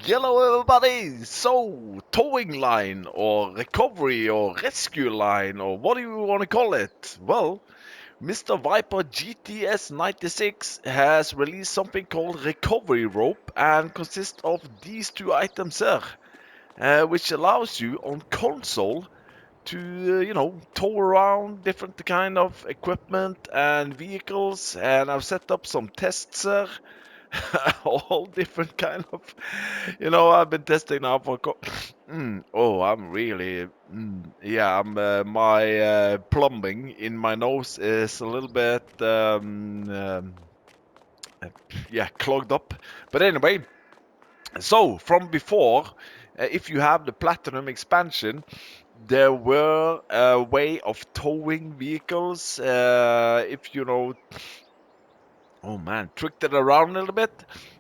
Hello everybody! So, towing line or recovery or rescue line or what do you want to call it? Well, Mr. Viper GTS 96 has released something called recovery rope and consists of these two items here, which allows you on console to, tow around different kind of equipment and vehicles, and I've set up some tests here. All different kind of, I've been testing now for I'm really yeah, my plumbing in my nose is a little bit yeah, clogged up. But anyway, so from before, if you have the platinum expansion, there were a way of towing vehicles, if oh man, tricked it around a little bit.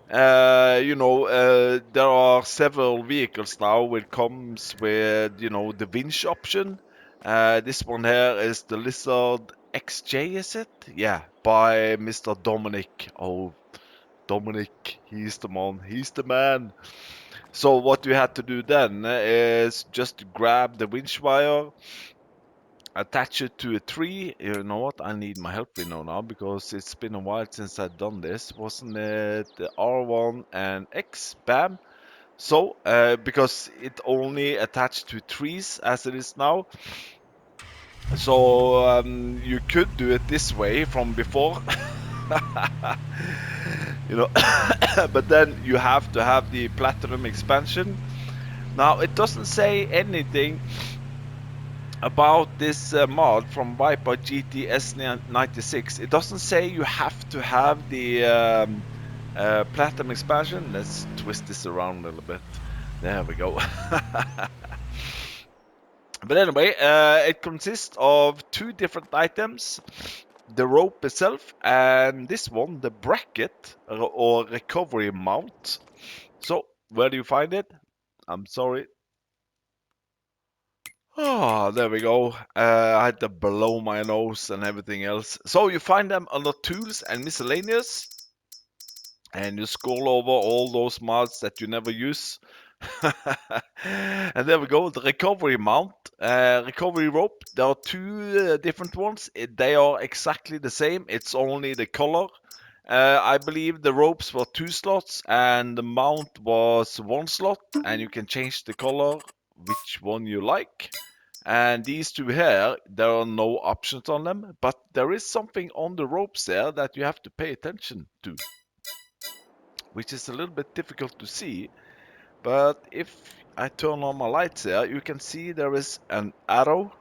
There are several vehicles now which comes with, the winch option. This one here is the Lizard XJ, is it? Yeah, by Mr. Dominic. Oh, Dominic, he's the man, he's the man. So what you had to do then is just grab the winch wire, attach it to a tree. You know what? I need my help window now because it's been a while since I've done this. Wasn't it the R1 and X? Bam. So, because it only attached to trees as it is now. So, you could do it this way from before. But then you have to have the platinum expansion. Now, it doesn't say anything about this mod from Viper GTS 96. It doesn't say you have to have the platinum expansion. Let's twist this around a little bit. There we go. But anyway, it consists of two different items. The rope itself and this one, the bracket or recovery mount. So, where do you find it? I'm sorry. Oh, there we go. I had to blow my nose and everything else. So you find them under tools and miscellaneous, and you scroll over all those mods that you never use. And there we go, the recovery mount, recovery rope. There are two different ones. They are exactly the same. It's only the color. I believe the ropes were 2 slots and the mount was 1 slot, and you can change the color which one you like. And these two here, there are no options on them, but there is something on the ropes there that you have to pay attention to, which is a little bit difficult to see. But if I turn on my lights here, you can see there is an arrow,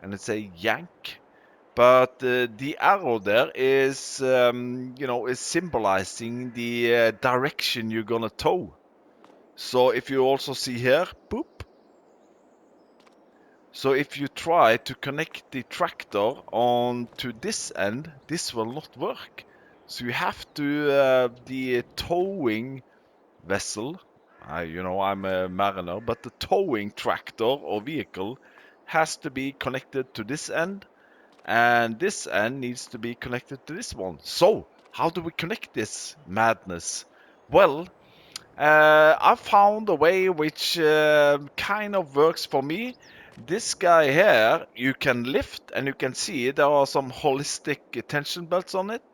and it's a yank. But the arrow there is, is symbolizing the direction you're gonna tow. So if you also see here, boop. So if you try to connect the tractor onto this end, this will not work. So you have to, the towing vessel, I'm a mariner, but the towing tractor or vehicle has to be connected to this end, and this end needs to be connected to this one. So how do we connect this madness? Well, I found a way which kind of works for me. This guy here, you can lift, and you can see there are some holistic tension belts on it.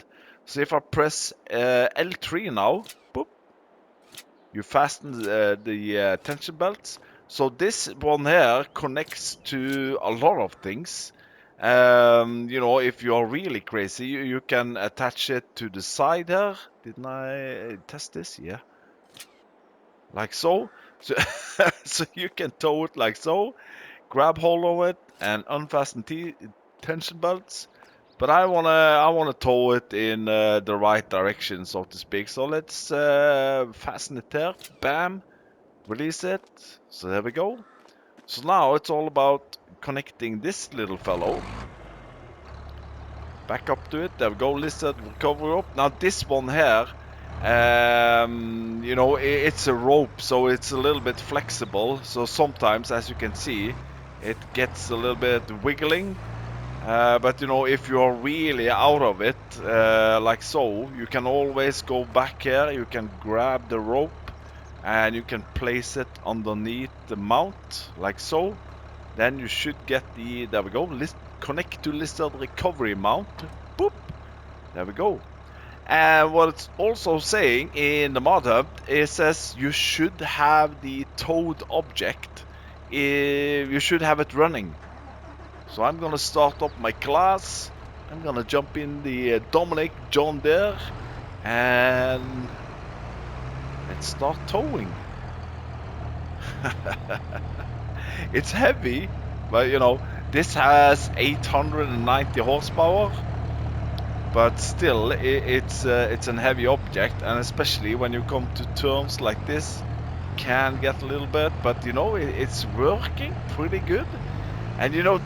So if I press L3 now, boop, you fasten the tension belts. So this one here connects to a lot of things. If you're really crazy, you can attach it to the side here. Didn't I test this? Yeah. Like so. So you can tow it like so, grab hold of it and unfasten tension belts. But I wanna tow it in the right direction, so to speak. So let's fasten it there. Bam, release it. So there we go. So now it's all about connecting this little fellow. Back up to it. There we go. Lizard recovery up. Now this one here. It's a rope, so it's a little bit flexible. So sometimes, as you can see, it gets a little bit wiggling. But if you're really out of it, like so, you can always go back here. You can grab the rope and you can place it underneath the mount like so. Then you should get the, there we go, connect to lizard recovery mount. Boop, there we go. And what it's also saying in the mod hub, it says you should have the towed object, you should have it running. So I'm gonna start up my class. I'm gonna jump in the Dominic John Deere and let's start towing. It's heavy, but you know, this has 890 horsepower. But still, it's an heavy object, and especially when you come to turns like this, can get a little bit. But you know, it's working pretty good. And you know,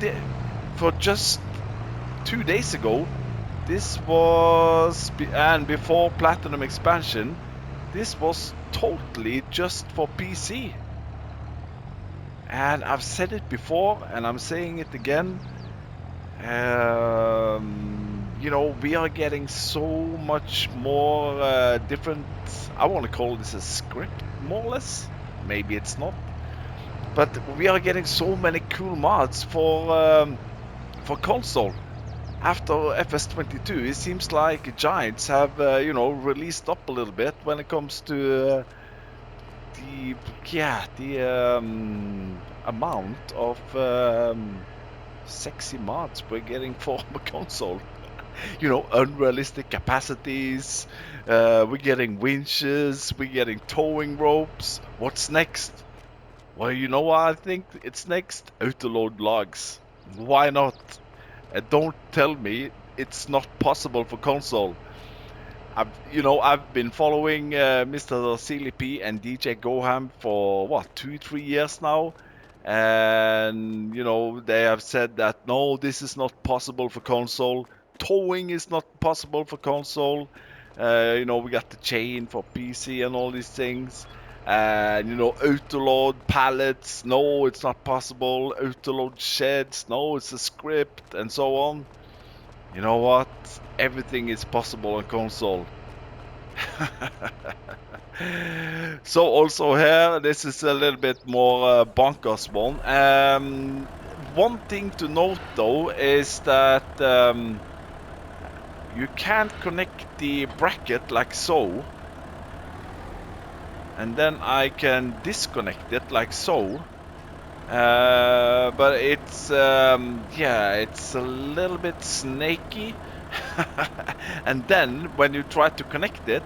for just 2 days ago, this was, and before Platinum expansion, this was totally just for PC. And I've said it before, and I'm saying it again. You know, we are getting so much more different. I want to call this a script, more or less. Maybe it's not, but we are getting so many cool mods for console. After FS22, it seems like Giants have you know, released up a little bit when it comes to the amount of sexy mods we're getting for the console. You know, unrealistic capacities, we're getting winches, we're getting towing ropes. What's next? Well, you know what I think it's next? Autoload logs. Why not? Don't tell me it's not possible for console. I've been following Mr. CLP and DJ Goham for what, 2-3 years now, and you know, they have said that no, this is not possible for console. Towing is not possible for console. You know, we got the chain for PC and all these things. And you know, autoload pallets, no, it's not possible. Autoload sheds, no, it's a script, and so on. You know what? Everything is possible on console. So also here, this is a little bit more bonkers one. One thing to note though is that you can't connect the bracket like so, and then I can disconnect it like so. But it's yeah, it's a little bit snaky. And then when you try to connect it,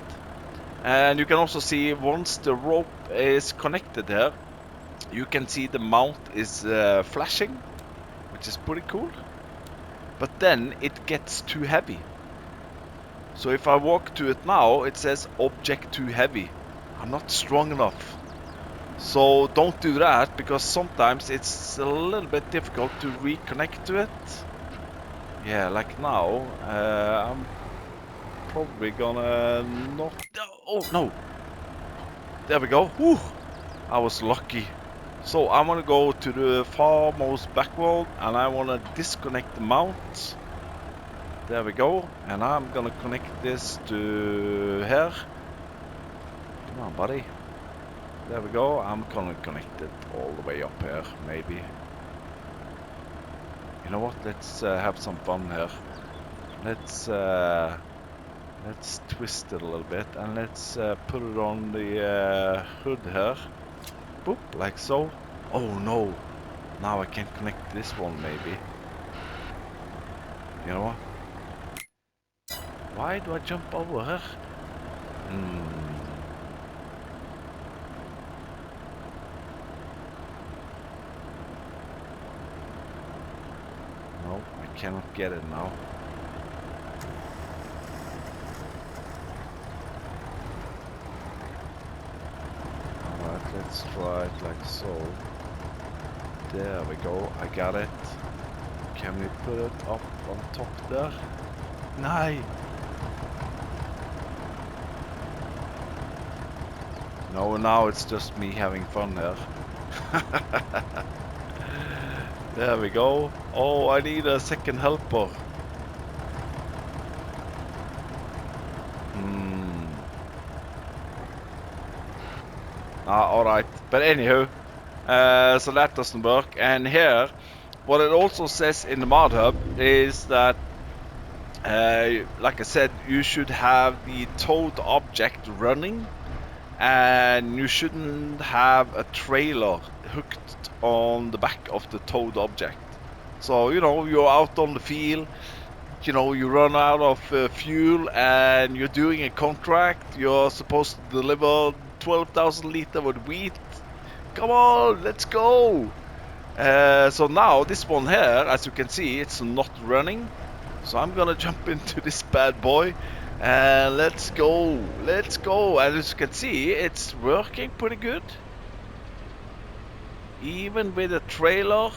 and you can also see once the rope is connected here, you can see the mount is flashing, which is pretty cool. But then it gets too heavy. So if I walk to it now, it says object too heavy. I'm not strong enough. So don't do that, because sometimes it's a little bit difficult to reconnect to it. Yeah, like now, I'm probably gonna not... Oh, no! There we go. Whew! I was lucky. So I'm gonna go to the farmost backward, and I wanna disconnect the mount. There we go. And I'm gonna connect this to here. Come on, buddy. There we go. I'm gonna connect it all the way up here, maybe. You know what? Let's have some fun here. Let's twist it a little bit, and let's put it on the hood here. Boop, like so. Oh no! Now I can't connect this one, maybe. You know what? Why do I jump over here? No, I cannot get it now. Alright, let's try it like so. There we go, I got it. Can we put it up on top there? No! No, now it's just me having fun here. There we go. Oh, I need a second helper. All right. But anywho, so that doesn't work. And here, what it also says in the mod hub is that, like I said, you should have the towed object running, and you shouldn't have a trailer hooked on the back of the towed object. So, you're out on the field, you run out of fuel and you're doing a contract. You're supposed to deliver 12,000 liters of wheat. Come on, let's go. So now this one here, as you can see, it's not running. So I'm gonna jump into this bad boy and let's go. Let's go. And as you can see, it's working pretty good. Even with a trailer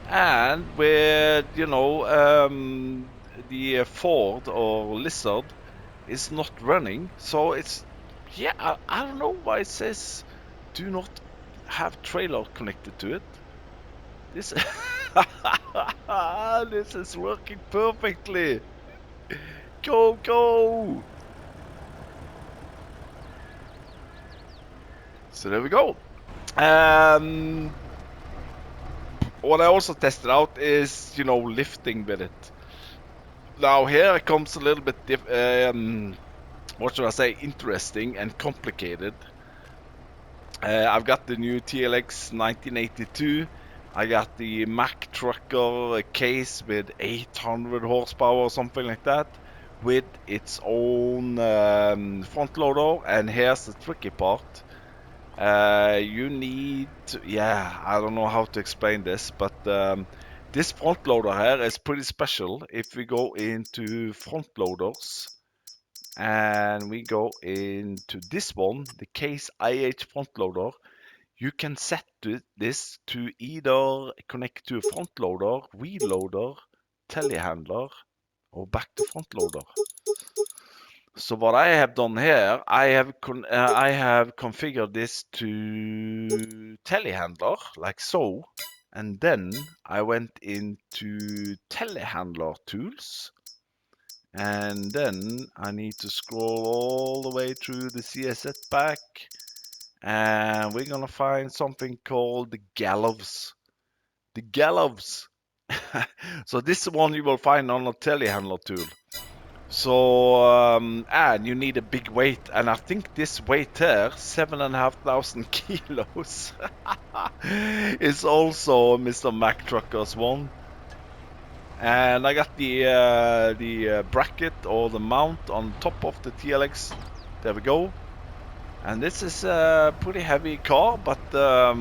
and with, the Ford or Lizard is not running. So it's, yeah, I don't know why it says do not have trailer connected to it. This this is working perfectly. Go, go. So there we go. What I also tested out is, lifting with it. Now here it comes a little bit what should I say, interesting and complicated. I've got the new TLX 1982. I got the Mack Trucker case with 800 horsepower or something like that, with its own front loader. And here's the tricky part. You need to, yeah, I don't know how to explain this, but this front loader here is pretty special. If we go into front loaders and we go into this one, the Case IH front loader, you can set this to either connect to a front loader, wheel loader, telehandler, or back to front loader. So what I have done here, I have configured this to telehandler, like so, and then I went into telehandler tools, and then I need to scroll all the way through the CSS pack, and we're gonna find something called the gallows. The gallows. So this one you will find on a telehandler tool. So, and you need a big weight, and I think this weight here, 7,500 kilos, is also Mr. Mack Trucker's one. And I got the bracket or the mount on top of the TLX. There we go. And this is a pretty heavy car, but yeah,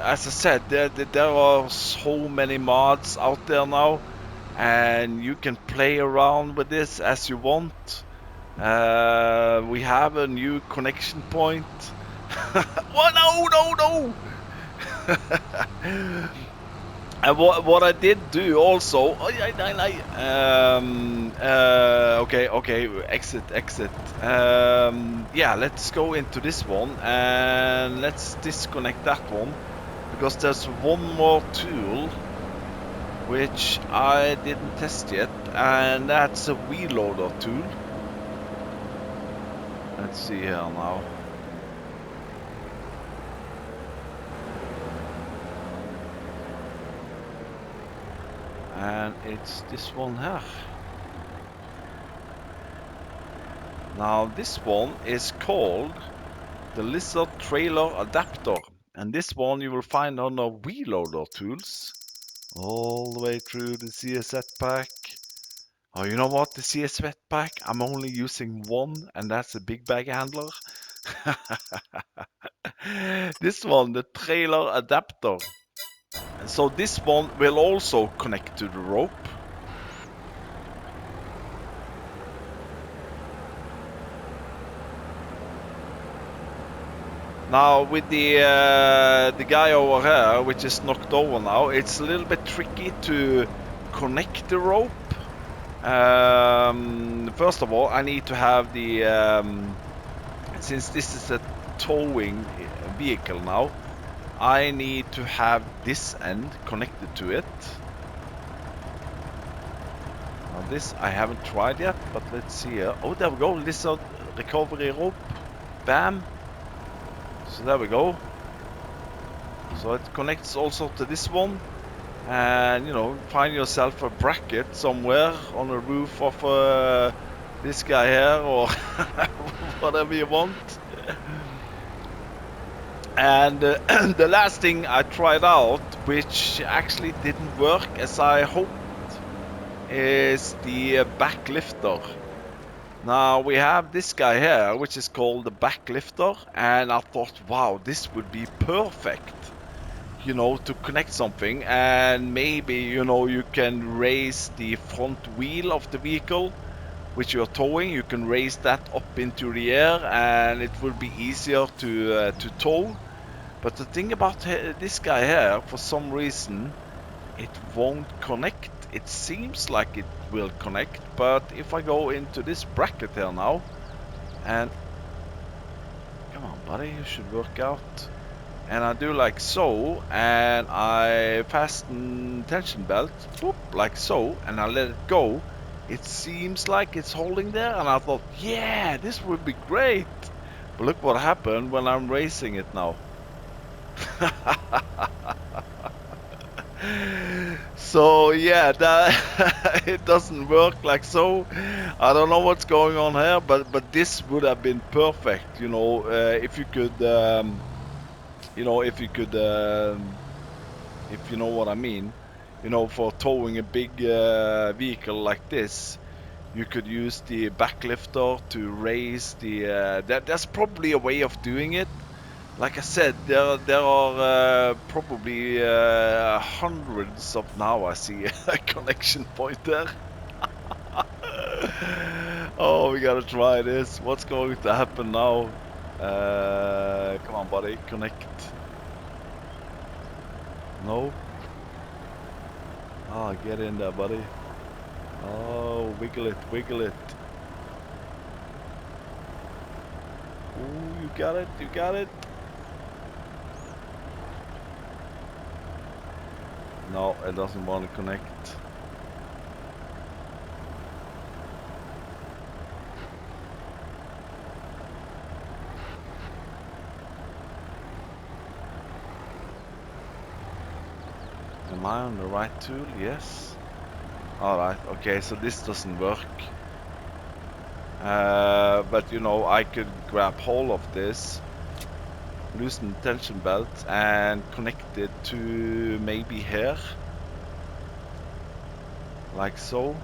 as I said, there are so many mods out there now, and you can play around with this as you want. We have a new connection point. Oh, no! And what I did do also, okay, exit. Yeah, let's go into this one and let's disconnect that one, because there's one more tool which I didn't test yet, and that's a wheel loader tool. Let's see here now. And it's this one here. Now this one is called the Lizard Trailer Adapter, and this one you will find on our wheel loader tools all the way through the CSS pack. Oh, you know what? The CSS pack, I'm only using one, and that's a big bag handler. This one, the trailer adapter. So this one will also connect to the rope. Now with the guy over here, which is knocked over now, it's a little bit tricky to connect the rope. First of all, I need to have the since this is a towing vehicle now, I need to have this end connected to it. Now this I haven't tried yet, but let's see here. Oh, there we go, Lizard recovery rope. Bam. So there we go. So it connects also to this one. And, you know, find yourself a bracket somewhere on the roof of this guy here, or whatever you want. And the last thing I tried out, which actually didn't work as I hoped, is the back lifter. Now we have this guy here, which is called the back lifter, and I thought, wow, this would be perfect, you know, to connect something. And maybe, you know, you can raise the front wheel of the vehicle which you're towing. You can raise that up into the air, and it will be easier to tow. But the thing about this guy here, for some reason, it won't connect. It seems like it will connect, but if I go into this bracket here now, and come on buddy, you should work out. And I do like so, and I fasten tension belt, boop, like so, and I let it go. It seems like it's holding there, and I thought, yeah, this would be great. But look what happened when I'm racing it now. So yeah, that it doesn't work like so. I don't know what's going on here, but this would have been perfect, you know, if you could, you know, if you could, if you know what I mean, you know, for towing a big vehicle like this. You could use the back lifter to raise the. That's probably a way of doing it. Like I said, there are probably hundreds of. Now I see a connection point there. Oh, we gotta try this. What's going to happen now? Come on, buddy, connect. No. Oh, get in there, buddy. Oh, wiggle it, wiggle it. Ooh, you got it, you got it. No, it doesn't want to connect. Am I on the right tool? Yes. Alright, okay, so this doesn't work. But you know, I could grab hold of this, loosen the tension belt, and connect it to maybe here. Like so.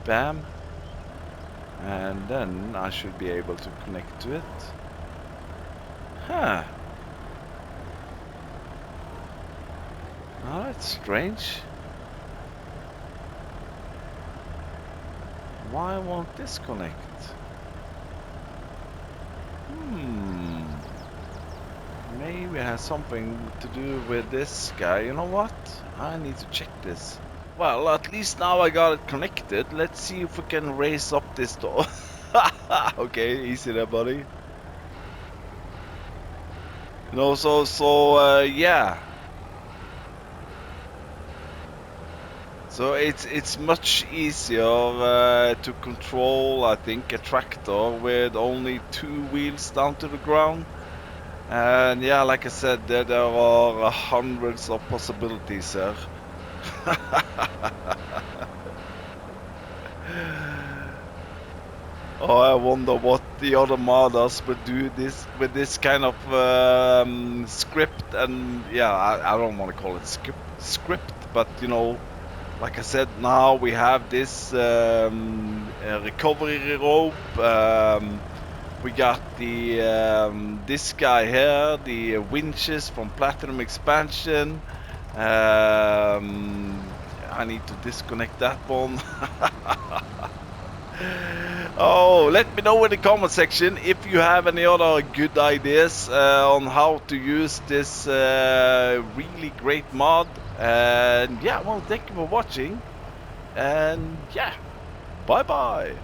Bam. And then I should be able to connect to it. Huh. Oh, that's strange. Why won't this connect? Maybe it has something to do with this guy. You know what? I need to check this. Well, at least now I got it connected. Let's see if we can raise up this door. Okay, easy there, buddy. No, yeah. So it's much easier to control, I think, a tractor with only 2 wheels down to the ground. And yeah, like I said, there are hundreds of possibilities here. Oh, I wonder what the other modders would do this with this kind of script. And yeah, I don't want to call it script, but you know, like I said, now we have this recovery rope. We got the this guy here, the winches from Platinum Expansion. I need to disconnect that one. Oh, let me know in the comment section if you have any other good ideas on how to use this really great mod. And yeah, well, thank you for watching. And yeah, bye bye.